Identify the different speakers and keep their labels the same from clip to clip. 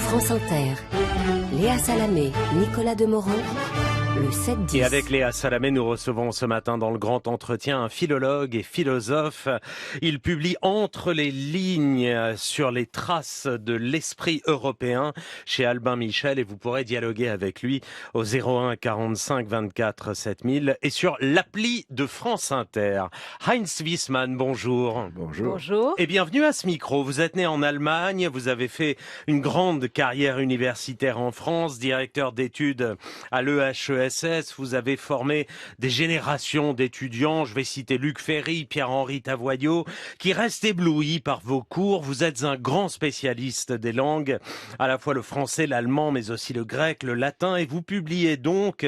Speaker 1: France Inter, Léa Salamé, Nicolas Demorand, le 7-10.
Speaker 2: Et avec Léa Salamé, nous recevons ce matin dans le grand entretien un philologue et philosophe. Il publie Entre les lignes sur les traces de l'esprit européen chez Albin Michel et vous pourrez dialoguer avec lui au 01 45 24 7000 et sur l'appli de France Inter. Heinz Wiesmann, bonjour.
Speaker 3: Bonjour.
Speaker 4: Bonjour.
Speaker 2: Et bienvenue à ce micro. Vous êtes né en Allemagne, vous avez fait une grande carrière universitaire en France, directeur d'études à l'EHESS. Vous avez formé des générations d'étudiants, je vais citer Luc Ferry, Pierre-Henri Tavoyot, qui restent éblouis par vos cours. Vous êtes un grand spécialiste des langues, à la fois le français, l'allemand, mais aussi le grec, le latin, et vous publiez donc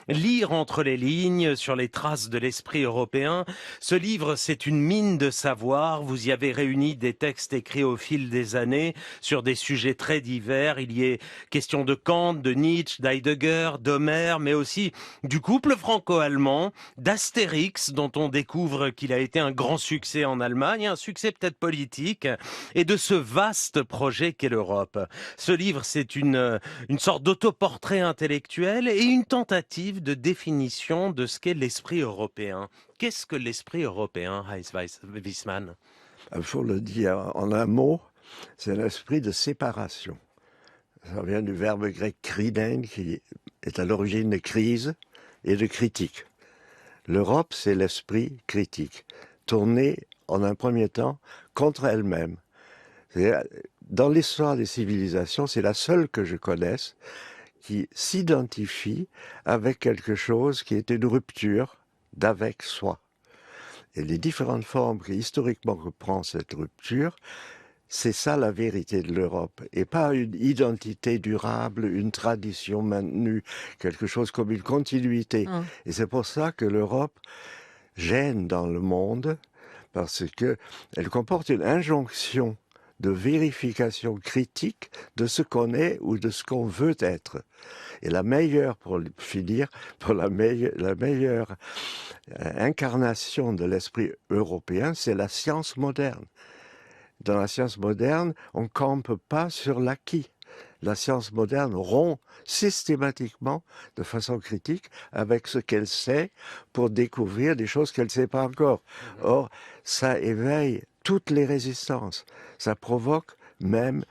Speaker 2: Lire entre les lignes sur les traces de l'esprit européen. Ce livre, c'est une mine de savoir. Vous y avez réuni des textes écrits au fil des années sur des sujets très divers. Il y est question de Kant, de Nietzsche, d'Heidegger, d'Homère, mais aussi du couple franco-allemand, d'Astérix, dont on découvre qu'il a été un grand succès en Allemagne, un succès peut-être politique, et de ce vaste projet qu'est l'Europe. Ce livre, c'est une sorte d'autoportrait intellectuel et une tentative de définition de ce qu'est l'esprit européen. Qu'est-ce que l'esprit européen, Heinz Wiesmann ?
Speaker 3: Il faut le dire en un mot, c'est l'esprit de séparation. Ça vient du verbe grec kriden, qui est à l'origine de crise et de critique. L'Europe, c'est l'esprit critique, tourné en un premier temps contre elle-même. Dans l'histoire des civilisations, c'est la seule que je connaisse qui s'identifie avec quelque chose qui est une rupture d'avec soi. Et les différentes formes que historiquement reprend cette rupture, c'est ça la vérité de l'Europe, et pas une identité durable, une tradition maintenue, quelque chose comme une continuité. Et c'est pour ça que l'Europe gêne dans le monde, parce que elle comporte une injonction de vérification critique de ce qu'on est ou de ce qu'on veut être. Et la meilleure, pour finir, pour la meilleure incarnation de l'esprit européen, c'est la science moderne. Dans la science moderne, on ne campe pas sur l'acquis. La science moderne rompt systématiquement, de façon critique, avec ce qu'elle sait pour découvrir des choses qu'elle ne sait pas encore. Or, ça éveille toutes les résistances. Ça provoque même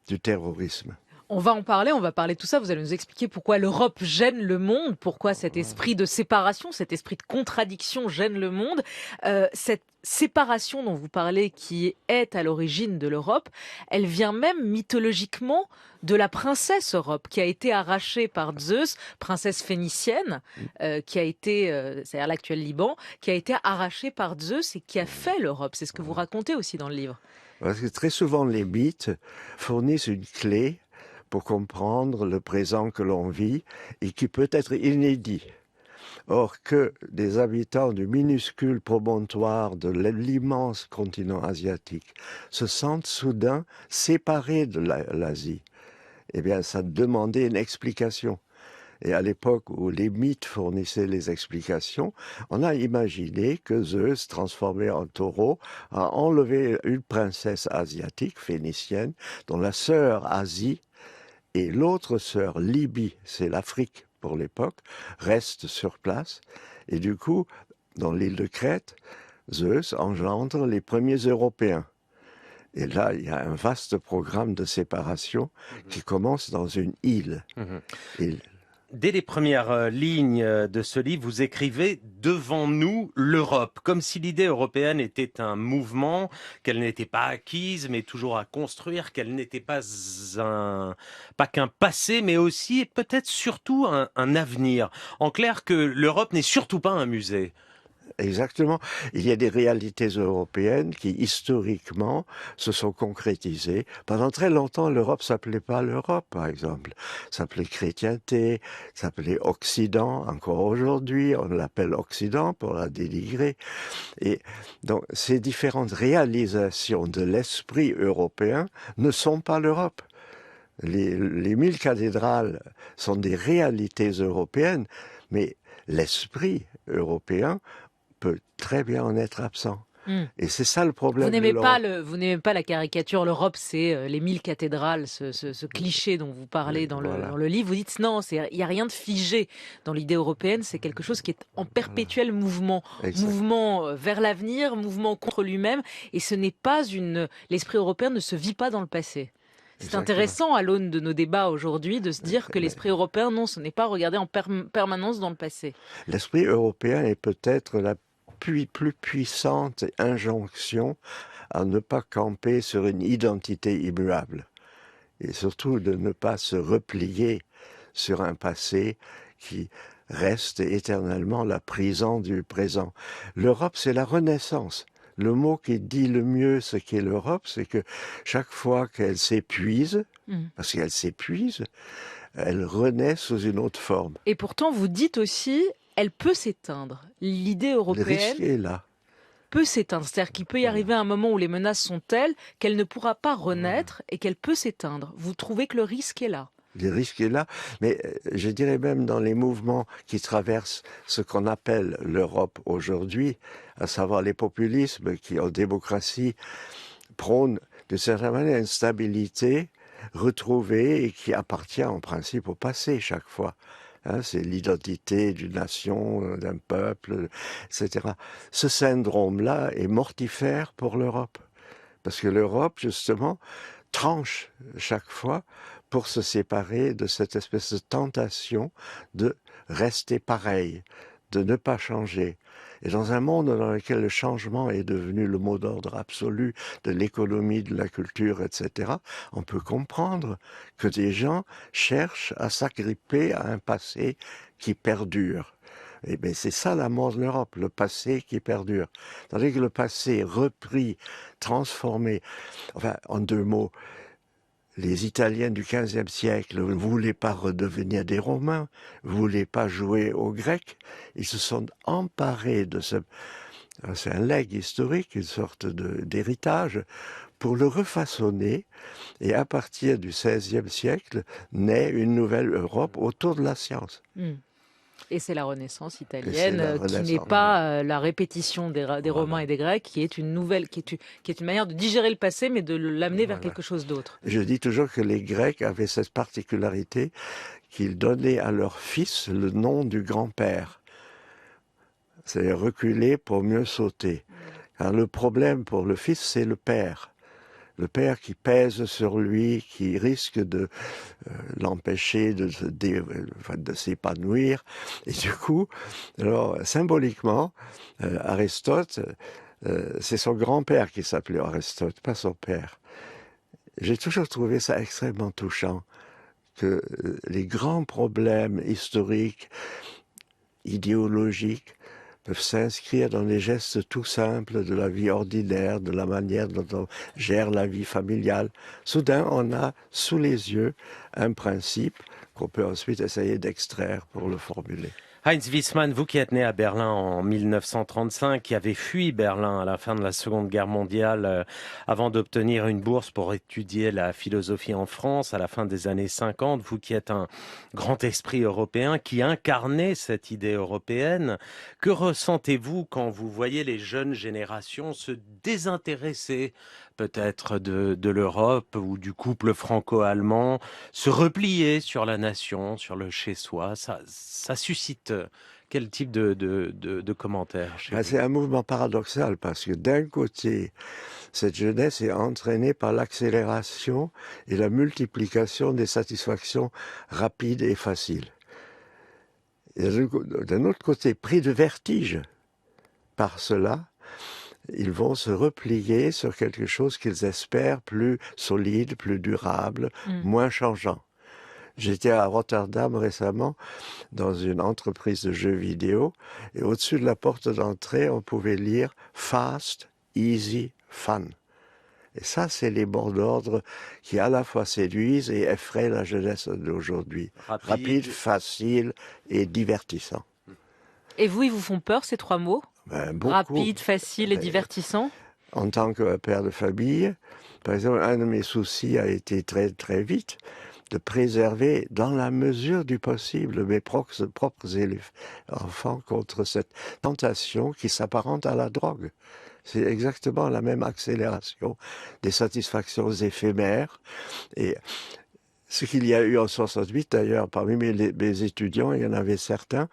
Speaker 3: du terrorisme.
Speaker 4: On va en parler, on va parler de tout ça. Vous allez nous expliquer pourquoi l'Europe gêne le monde, pourquoi cet esprit de séparation, cet esprit de contradiction gêne le monde. Cette séparation dont vous parlez, qui est à l'origine de l'Europe, elle vient même mythologiquement de la princesse Europe, qui a été arrachée par Zeus, princesse phénicienne, qui a été, c'est-à-dire l'actuel Liban, qui a été arrachée par Zeus et qui a fait l'Europe. C'est ce que vous racontez aussi dans le livre.
Speaker 3: Parce que très souvent, les mythes fournissent une clé pour comprendre le présent que l'on vit et qui peut être inédit. Or que des habitants du minuscule promontoire de l'immense continent asiatique se sentent soudain séparés de l'Asie, eh bien ça demandait une explication. Et à l'époque où les mythes fournissaient les explications, on a imaginé que Zeus, transformé en taureau, a enlevé une princesse asiatique phénicienne dont la sœur Asie et l'autre sœur, Libye, c'est l'Afrique pour l'époque, reste sur place. Et du coup, dans l'île de Crète, Zeus engendre les premiers Européens. Et là, il y a un vaste programme de séparation qui commence dans une île. Et
Speaker 2: dès les premières lignes de ce livre, vous écrivez « Devant nous, l'Europe », comme si l'idée européenne était un mouvement, qu'elle n'était pas acquise, mais toujours à construire, qu'elle n'était pas qu'un passé, mais aussi et peut-être surtout un avenir. En clair, que l'Europe n'est surtout pas un musée.
Speaker 3: Exactement. Il y a des réalités européennes qui, historiquement, se sont concrétisées. Pendant très longtemps, l'Europe s'appelait pas l'Europe, par exemple. S'appelait chrétienté, s'appelait Occident. Encore aujourd'hui, on l'appelle Occident pour la dénigrer. Et donc, ces différentes réalisations de l'esprit européen ne sont pas l'Europe. Les 1000 cathédrales sont des réalités européennes, mais l'esprit européen peut très bien en être absent. Et c'est ça le
Speaker 4: Vous
Speaker 3: problème de
Speaker 4: n'aimez pas
Speaker 3: l'Europe.
Speaker 4: vous n'aimez pas la caricature. L'Europe, c'est les 1000 cathédrales, ce cliché dont vous parlez dans
Speaker 3: Voilà.
Speaker 4: le livre. Vous dites non, il y a rien de figé dans l'idée européenne. C'est quelque chose qui est en perpétuel mouvement,
Speaker 3: Exact.
Speaker 4: mouvement vers l'avenir, mouvement contre lui-même. Et ce n'est pas l'esprit européen ne se vit pas dans le passé. C'est
Speaker 3: Exactement.
Speaker 4: intéressant à l'aune de nos débats aujourd'hui de se dire que
Speaker 3: Mais
Speaker 4: l'esprit européen, non, ce n'est pas regarder en permanence dans le passé.
Speaker 3: l'esprit européen est peut-être la plus puissante injonction à ne pas camper sur une identité immuable. Et surtout de ne pas se replier sur un passé qui reste éternellement la prison du présent. L'Europe, c'est la renaissance. Le mot qui dit le mieux ce qu'est l'Europe, c'est que chaque fois qu'elle s'épuise, parce qu'elle s'épuise, elle renaît sous une autre forme.
Speaker 4: Et pourtant, vous dites aussi, elle peut s'éteindre. L'idée
Speaker 3: Le risque
Speaker 4: européenne
Speaker 3: est là.
Speaker 4: peut s'éteindre. C'est-à-dire qu'il peut y arriver un moment où les menaces sont telles qu'elle ne pourra pas renaître et qu'elle peut s'éteindre. Vous trouvez que le risque est là?
Speaker 3: Le risque est là, mais je dirais même dans les mouvements qui traversent ce qu'on appelle l'Europe aujourd'hui, à savoir les populismes qui, en démocratie, prônent de certaine manière une stabilité retrouvée et qui appartient en principe au passé chaque fois. Hein, c'est l'identité d'une nation, d'un peuple, etc. Ce syndrome-là est mortifère pour l'Europe, parce que l'Europe, justement, tranche chaque fois pour se séparer de cette espèce de tentation de rester pareil, de ne pas changer. Et dans un monde dans lequel le changement est devenu le mot d'ordre absolu de l'économie, de la culture, etc., on peut comprendre que des gens cherchent à s'agripper à un passé qui perdure. Et bien c'est ça la mort de l'Europe, le passé qui perdure. Tandis que le passé repris, transformé, enfin en deux mots, les Italiens du XVe siècle ne voulaient pas redevenir des Romains, ne voulaient pas jouer aux Grecs. Ils se sont emparés de ce... C'est un legs historique, une sorte d'héritage, pour le refaçonner. Et à partir du XVIe siècle, naît une nouvelle Europe autour de la science.
Speaker 4: Et c'est la Renaissance
Speaker 3: Et c'est
Speaker 4: italienne
Speaker 3: la
Speaker 4: qui n'est
Speaker 3: Renaissance.
Speaker 4: pas la répétition des Romains et des Grecs, qui est une nouvelle, qui est une manière de digérer le passé, mais de l'amener vers
Speaker 3: Voilà.
Speaker 4: quelque chose d'autre.
Speaker 3: Je dis toujours que les Grecs avaient cette particularité qu'ils donnaient à leur fils le nom du grand-père. C'est reculer pour mieux sauter. Car le problème pour le fils, c'est le père. Le père qui pèse sur lui, qui risque de l'empêcher de s'épanouir. Et du coup, alors symboliquement, Aristote, c'est son grand-père qui s'appelait Aristote, pas son père. J'ai toujours trouvé ça extrêmement touchant, que les grands problèmes historiques, idéologiques, peuvent s'inscrire dans les gestes tout simples de la vie ordinaire, de la manière dont on gère la vie familiale. Soudain, on a sous les yeux un principe qu'on peut ensuite essayer d'extraire pour le formuler.
Speaker 2: Heinz Wiesmann, vous qui êtes né à Berlin en 1935, qui avez fui Berlin à la fin de la Seconde Guerre mondiale avant d'obtenir une bourse pour étudier la philosophie en France à la fin des années 50, vous qui êtes un grand esprit européen, qui incarnait cette idée européenne, que ressentez-vous quand vous voyez les jeunes générations se désintéresser peut-être de l'Europe ou du couple franco-allemand, se replier sur la nation, sur le chez-soi? Ça suscite quel type de commentaires chez vous?
Speaker 3: C'est un mouvement paradoxal parce que d'un côté, cette jeunesse est entraînée par l'accélération et la multiplication des satisfactions rapides et faciles. Et d'un autre côté, pris de vertige par cela, ils vont se replier sur quelque chose qu'ils espèrent plus solide, plus durable, moins changeant. J'étais à Rotterdam récemment dans une entreprise de jeux vidéo et au-dessus de la porte d'entrée, on pouvait lire « Fast, Easy, Fun ». Et ça, c'est les mots d'ordre qui à la fois séduisent et effraient la jeunesse d'aujourd'hui. Rapide, facile et divertissant.
Speaker 4: Et vous, ils vous font peur, ces trois mots?
Speaker 3: Beaucoup.
Speaker 4: Rapide, facile et divertissant?
Speaker 3: En tant que père de famille, par exemple, un de mes soucis a été très, très vite de préserver, dans la mesure du possible, mes propres enfants contre cette tentation qui s'apparente à la drogue. C'est exactement la même accélération des satisfactions éphémères. Et ce qu'il y a eu en 68, d'ailleurs, parmi mes étudiants, il y en avait certains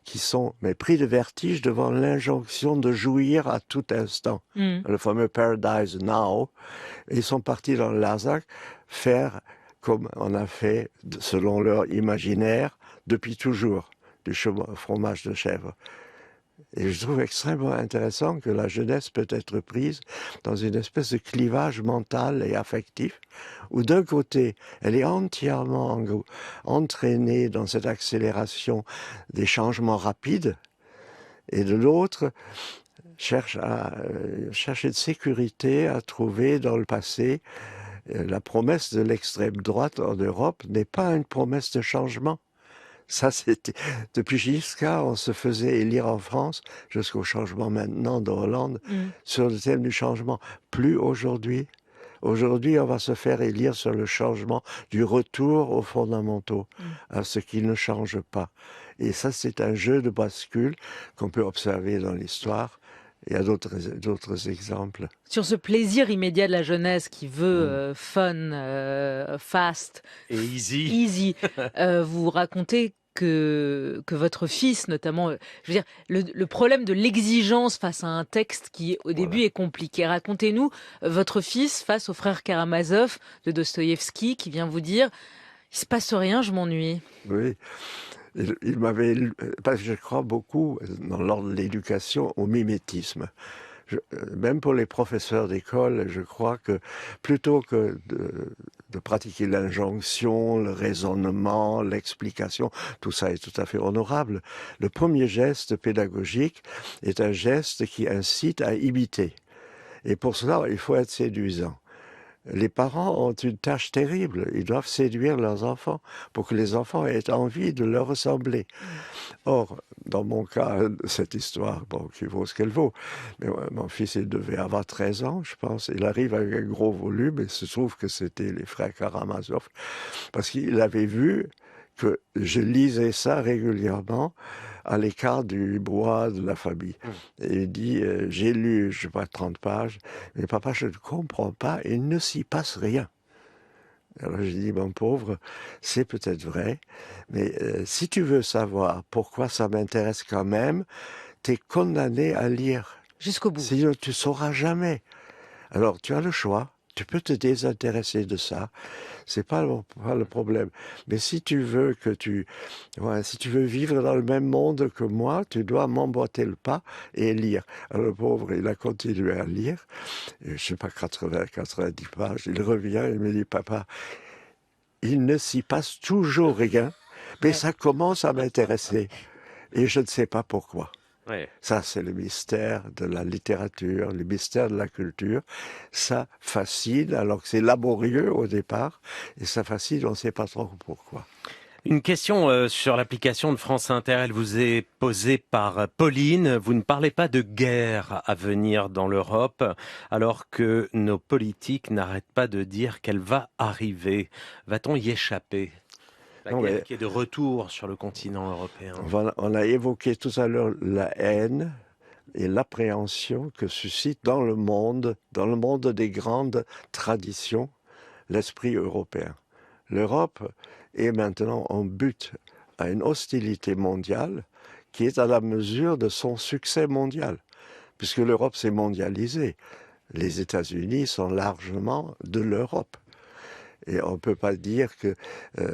Speaker 3: qui sont pris de vertige devant l'injonction de jouir à tout instant. Le fameux Paradise Now. Ils sont partis dans le Larzac faire comme on a fait, selon leur imaginaire, depuis toujours, du fromage de chèvre. Et je trouve extrêmement intéressant que la jeunesse peut être prise dans une espèce de clivage mental et affectif, où d'un côté, elle est entièrement entraînée dans cette accélération des changements rapides, et de l'autre, cherche une sécurité à trouver dans le passé. La promesse de l'extrême droite en Europe n'est pas une promesse de changement. Ça, c'était depuis Giscard, on se faisait élire en France jusqu'au changement maintenant de Hollande sur le thème du changement. Plus aujourd'hui. Aujourd'hui, on va se faire élire sur le changement du retour aux fondamentaux, à ce qui ne change pas. Et ça, c'est un jeu de bascule qu'on peut observer dans l'histoire. Il y a d'autres exemples.
Speaker 4: Sur ce plaisir immédiat de la jeunesse qui veut fun, fast
Speaker 2: et easy,
Speaker 4: vous racontez que votre fils, notamment, je veux dire, le problème de l'exigence face à un texte qui, au début, est compliqué. Racontez-nous votre fils face au frère Karamazov de Dostoïevski qui vient vous dire « Il se passe rien, je m'ennuie ».
Speaker 3: Oui. Il m'avait, parce que je crois beaucoup dans l'ordre de l'éducation au mimétisme. Même pour les professeurs d'école, je crois que plutôt que de pratiquer l'injonction, le raisonnement, l'explication, tout ça est tout à fait honorable. Le premier geste pédagogique est un geste qui incite à imiter. Et pour cela, il faut être séduisant. Les parents ont une tâche terrible. Ils doivent séduire leurs enfants pour que les enfants aient envie de leur ressembler. Or, dans mon cas, cette histoire, qui vaut ce qu'elle vaut, mais mon fils, il devait avoir 13 ans, je pense. Il arrive avec un gros volume et il se trouve que c'était les frères Karamazov, parce qu'il avait vu que je lisais ça régulièrement à l'écart du bois de la famille. Et il dit, j'ai lu, je sais pas, 30 pages, mais papa, je ne comprends pas, il ne s'y passe rien. Alors j'ai dit, mon pauvre, c'est peut-être vrai, mais si tu veux savoir pourquoi ça m'intéresse quand même, t'es condamné à lire.
Speaker 4: Jusqu'au bout.
Speaker 3: Sinon, tu sauras jamais. Alors, tu as le choix. Tu peux te désintéresser de ça, c'est pas le problème. Mais si tu veux si tu veux vivre dans le même monde que moi, tu dois m'emboîter le pas et lire. Alors le pauvre, il a continué à lire, et, je sais pas, 90 pages. Il revient, il me dit, papa, il ne s'y passe toujours rien, mais ça commence à m'intéresser. Et je ne sais pas pourquoi.
Speaker 2: Ouais.
Speaker 3: Ça, c'est le mystère de la littérature, le mystère de la culture. Ça fascine, alors que c'est laborieux au départ, et ça fascine, on ne sait pas trop pourquoi.
Speaker 2: Une question sur l'application de France Inter, elle vous est posée par Pauline. Vous ne parlez pas de guerre à venir dans l'Europe, alors que nos politiques n'arrêtent pas de dire qu'elle va arriver. Va-t-on y échapper ? La guerre qui est de retour sur le continent européen.
Speaker 3: On a évoqué tout à l'heure la haine et l'appréhension que suscite dans le monde des grandes traditions, l'esprit européen. L'Europe est maintenant en butte à une hostilité mondiale qui est à la mesure de son succès mondial, puisque l'Europe s'est mondialisée. Les États-Unis sont largement de l'Europe. Et on ne peut pas dire que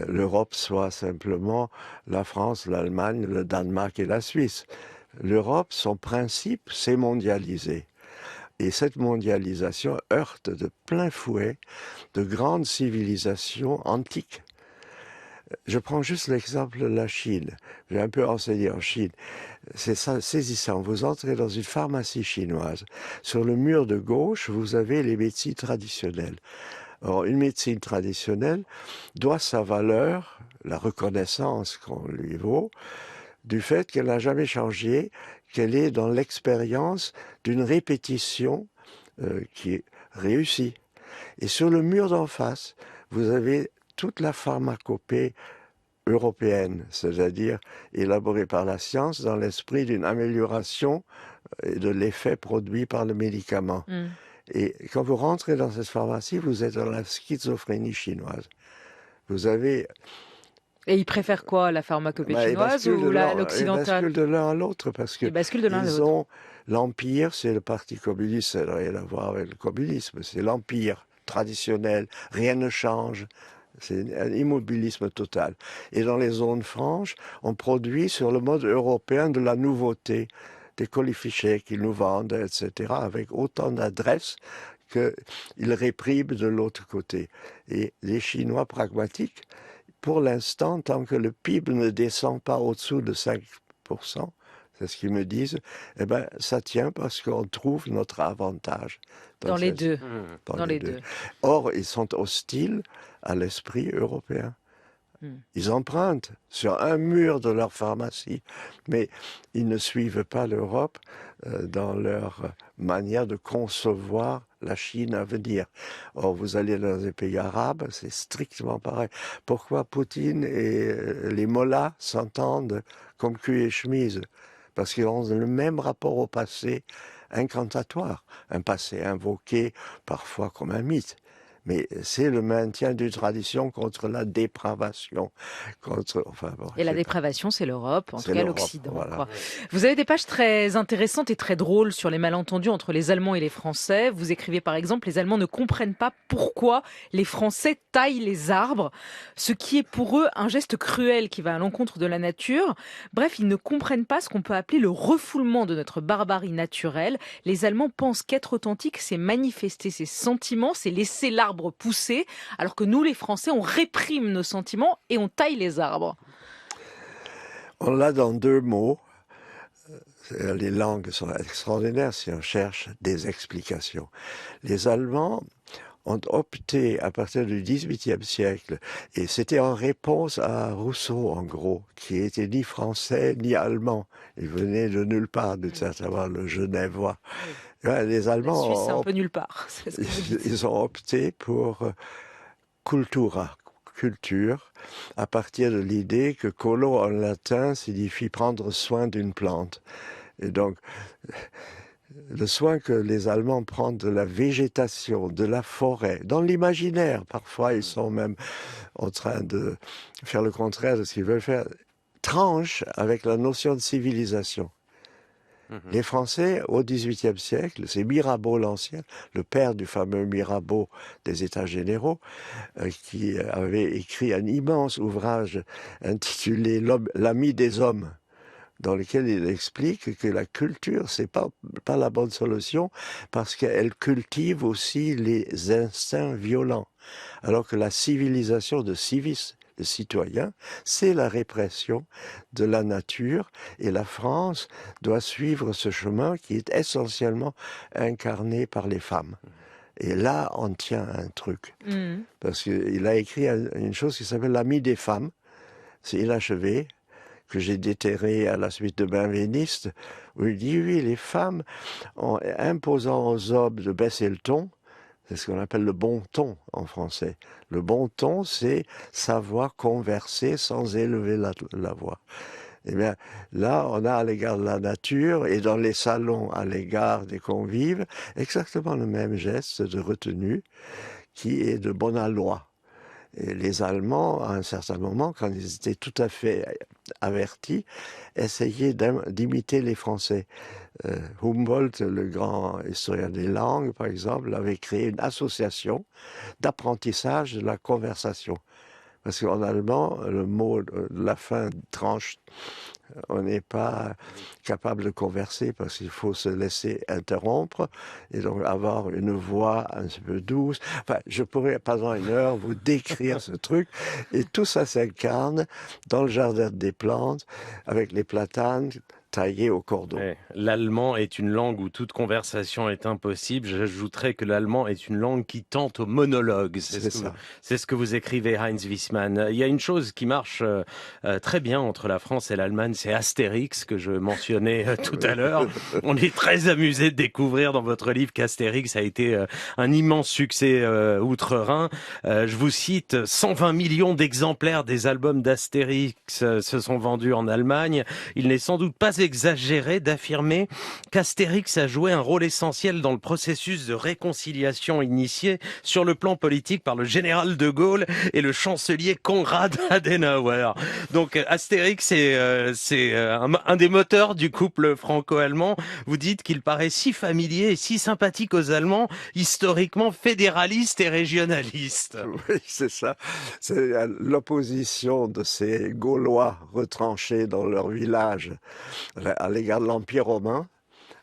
Speaker 3: l'Europe soit simplement la France, l'Allemagne, le Danemark et la Suisse. L'Europe, son principe, c'est mondialiser. Et cette mondialisation heurte de plein fouet de grandes civilisations antiques. Je prends juste l'exemple de la Chine. J'ai un peu enseigné en Chine. C'est saisissant. Vous entrez dans une pharmacie chinoise. Sur le mur de gauche, vous avez les médecines traditionnelles. Or, une médecine traditionnelle doit sa valeur, la reconnaissance qu'on lui vaut, du fait qu'elle n'a jamais changé, qu'elle est dans l'expérience d'une répétition qui est réussie. Et sur le mur d'en face, vous avez toute la pharmacopée européenne, c'est-à-dire élaborée par la science dans l'esprit d'une amélioration de l'effet produit par le médicament. Et quand vous rentrez dans cette pharmacie, vous êtes dans la schizophrénie chinoise. Vous avez...
Speaker 4: Et ils préfèrent quoi, la pharmacopée chinoise ou l'occidentale?
Speaker 3: Ils basculent de l'un à l'autre parce que ils ont l'empire, c'est le parti communiste, ça n'a rien à voir avec le communisme, c'est l'empire traditionnel, rien ne change. C'est un immobilisme total. Et dans les zones franches, on produit sur le mode européen de la nouveauté, des colifichets qu'ils nous vendent, etc., avec autant d'adresses qu'ils répriment de l'autre côté. Et les Chinois pragmatiques, pour l'instant, tant que le PIB ne descend pas au-dessous de 5%, c'est ce qu'ils me disent, eh ben, ça tient parce qu'on trouve notre avantage.
Speaker 4: Dans les deux. Dans les deux.
Speaker 3: Or, ils sont hostiles à l'esprit européen. Ils empruntent sur un mur de leur pharmacie, mais ils ne suivent pas l'Europe dans leur manière de concevoir la Chine à venir. Or, vous allez dans les pays arabes, c'est strictement pareil. Pourquoi Poutine et les mollahs s'entendent comme cul et chemise? Parce qu'ils ont le même rapport au passé incantatoire, un passé invoqué parfois comme un mythe. Mais c'est le maintien d'une tradition contre la dépravation.
Speaker 4: Et la dépravation, c'est l'Europe, en tout cas l'Occident.
Speaker 3: Voilà.
Speaker 4: Vous avez des pages très intéressantes et très drôles sur les malentendus entre les Allemands et les Français. Vous écrivez par exemple, les Allemands ne comprennent pas pourquoi les Français taillent les arbres, ce qui est pour eux un geste cruel qui va à l'encontre de la nature. Bref, ils ne comprennent pas ce qu'on peut appeler le refoulement de notre barbarie naturelle. Les Allemands pensent qu'être authentique, c'est manifester ses sentiments, c'est laisser l'arbre pousser, alors que nous, les Français, on réprime nos sentiments et on taille les arbres.
Speaker 3: On l'a dans deux mots. Les langues sont extraordinaires si on cherche des explications. Les Allemands ont opté à partir du XVIIIe siècle, et c'était en réponse à Rousseau, en gros, qui était ni français ni allemand. Il venait de nulle part, d'une certaine manière, le Genevois. Ouais, les Allemands,
Speaker 4: la Suisse, c'est un peu nulle part.
Speaker 3: Ils ont opté pour cultura, culture, à partir de l'idée que colo en latin signifie prendre soin d'une plante. Et donc, le soin que les Allemands prennent de la végétation, de la forêt, dans l'imaginaire, parfois ils sont même en train de faire le contraire de ce qu'ils veulent faire, tranche avec la notion de civilisation. Les Français, au XVIIIe siècle, c'est Mirabeau l'Ancien, le père du fameux Mirabeau des États généraux, qui avait écrit un immense ouvrage intitulé L'ami des hommes, dans lequel il explique que la culture, c'est pas la bonne solution, parce qu'elle cultive aussi les instincts violents, alors que la civilisation de civisme, le citoyen, c'est la répression de la nature, et la France doit suivre ce chemin qui est essentiellement incarné par les femmes. Et là, on tient un truc. Parce qu'il a écrit une chose qui s'appelle L'ami des femmes. C'est inachevé, que j'ai déterré à la suite de Benveniste, où il dit, oui, les femmes, en imposant aux hommes de baisser le ton, c'est ce qu'on appelle le bon ton en français. Le bon ton, c'est savoir converser sans élever la voix. Eh bien, là, on a à l'égard de la nature et dans les salons à l'égard des convives, exactement le même geste de retenue qui est de bon aloi. Et les Allemands, à un certain moment, quand ils étaient tout à fait avertis, essayaient d'imiter les Français. Humboldt, le grand historien des langues, par exemple, avait créé une association d'apprentissage de la conversation. Parce qu'en allemand, le mot de la fin tranche. On n'est pas capable de converser parce qu'il faut se laisser interrompre et donc avoir une voix un peu douce. Enfin, je pourrais pendant une heure vous décrire ce truc et tout ça s'incarne dans le jardin des plantes avec les platanes taillé au cordon.
Speaker 2: Ouais. L'allemand est une langue où toute conversation est impossible. J'ajouterais que l'allemand est une langue qui tente au monologue. C'est ce que vous écrivez, Heinz Wiesmann. Il y a une chose qui marche très bien entre la France et l'Allemagne, c'est Astérix, que je mentionnais tout à l'heure. On est très amusé de découvrir dans votre livre qu'Astérix a été un immense succès outre-Rhin. Je vous cite, 120 millions d'exemplaires des albums d'Astérix se sont vendus en Allemagne. Il n'est sans doute pas exagéré d'affirmer qu'Astérix a joué un rôle essentiel dans le processus de réconciliation initié sur le plan politique par le général de Gaulle et le chancelier Konrad Adenauer. Donc Astérix c'est un des moteurs du couple franco-allemand. Vous dites qu'il paraît si familier et si sympathique aux Allemands, historiquement fédéralistes et régionalistes.
Speaker 3: Oui, c'est ça. C'est l'opposition de ces Gaulois retranchés dans leur village à l'égard de l'Empire romain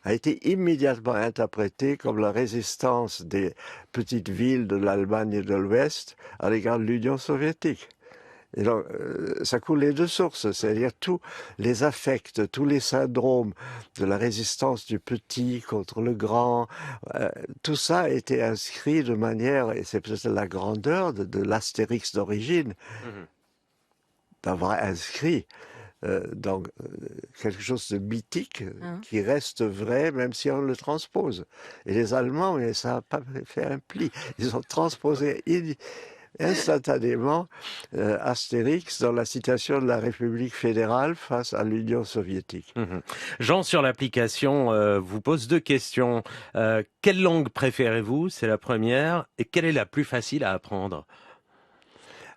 Speaker 3: a été immédiatement interprétée comme la résistance des petites villes de l'Allemagne et de l'Ouest à l'égard de l'Union soviétique. Et donc, ça coulait de sources, c'est-à-dire tous les affects, tous les syndromes de la résistance du petit contre le grand, tout ça a été inscrit de manière, et c'est peut-être la grandeur de l'Astérix d'origine, d'avoir inscrit dans quelque chose de mythique qui reste vrai même si on le transpose. Et les Allemands, mais ça n'a pas fait un pli. Ils ont transposé instantanément Astérix dans la situation de la République fédérale face à l'Union soviétique.
Speaker 2: Jean, sur l'application, vous pose deux questions. Quelle langue préférez-vous? C'est la première. Et quelle est la plus facile à apprendre?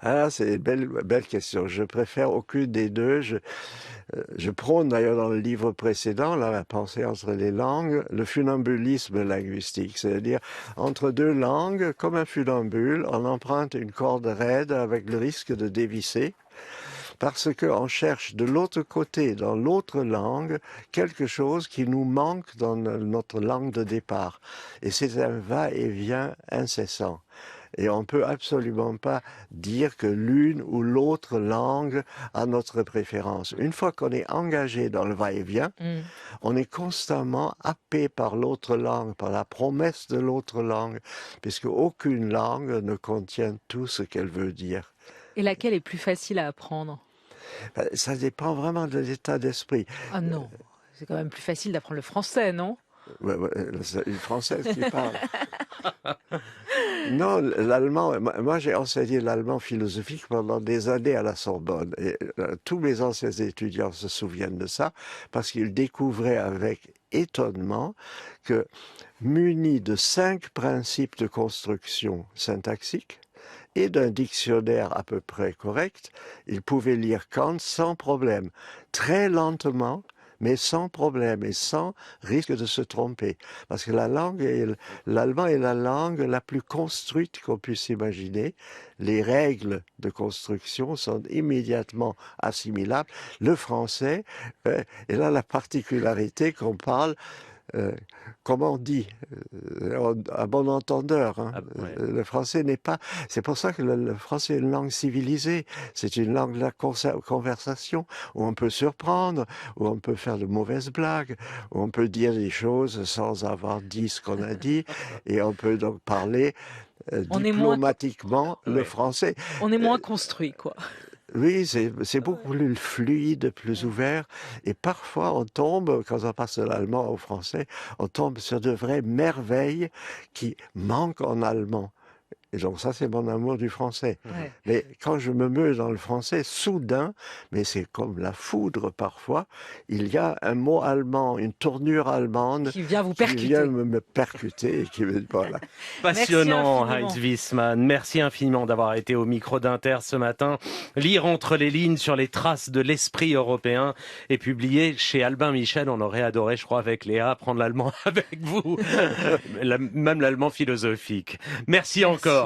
Speaker 3: Ah, c'est une belle question. Je préfère aucune des deux. Je prône d'ailleurs dans le livre précédent, là, la pensée entre les langues, le funambulisme linguistique, c'est-à-dire entre deux langues, comme un funambule, on emprunte une corde raide avec le risque de dévisser, parce qu'on cherche de l'autre côté, dans l'autre langue, quelque chose qui nous manque dans notre langue de départ. Et c'est un va-et-vient incessant. Et on ne peut absolument pas dire que l'une ou l'autre langue a notre préférence. Une fois qu'on est engagé dans le va-et-vient, on est constamment happé par l'autre langue, par la promesse de l'autre langue, puisque aucune langue ne contient tout ce qu'elle veut dire.
Speaker 4: Et laquelle est plus facile à apprendre?
Speaker 3: Ça dépend vraiment de l'état d'esprit.
Speaker 4: Ah non, c'est quand même plus facile d'apprendre le français, non?
Speaker 3: C'est une Française qui parle. Non, l'allemand, moi j'ai enseigné l'allemand philosophique pendant des années à la Sorbonne. Et tous mes anciens étudiants se souviennent de ça, parce qu'ils découvraient avec étonnement que, munis de 5 principes de construction syntaxique et d'un dictionnaire à peu près correct, ils pouvaient lire Kant sans problème, très lentement, mais sans problème et sans risque de se tromper. Parce que l'allemand est la langue la plus construite qu'on puisse imaginer. Les règles de construction sont immédiatement assimilables. Le français, est là la particularité qu'on parle comme on dit, à bon entendeur. Le français n'est pas... C'est pour ça que le français est une langue civilisée. C'est une langue de la conversation où on peut surprendre, où on peut faire de mauvaises blagues, où on peut dire des choses sans avoir dit ce qu'on a dit, et on peut donc parler diplomatiquement le français.
Speaker 4: On est moins construit, quoi.
Speaker 3: Oui, c'est beaucoup plus fluide, plus ouvert. Et parfois, on tombe, quand on passe de l'allemand au français, on tombe sur de vraies merveilles qui manquent en allemand. Et donc ça, c'est mon amour du français. Ouais. Mais quand je me meus dans le français, soudain, mais c'est comme la foudre parfois, il y a un mot allemand, une tournure allemande
Speaker 4: qui vient vous percuter.
Speaker 3: Qui vient me percuter et qui me... Voilà.
Speaker 2: Passionnant, Heinz Wiesmann. Merci infiniment d'avoir été au micro d'Inter ce matin. Lire entre les lignes sur les traces de l'esprit européen est publié chez Albin Michel. On aurait adoré, je crois, avec Léa, apprendre l'allemand avec vous. Même l'allemand philosophique. Merci encore.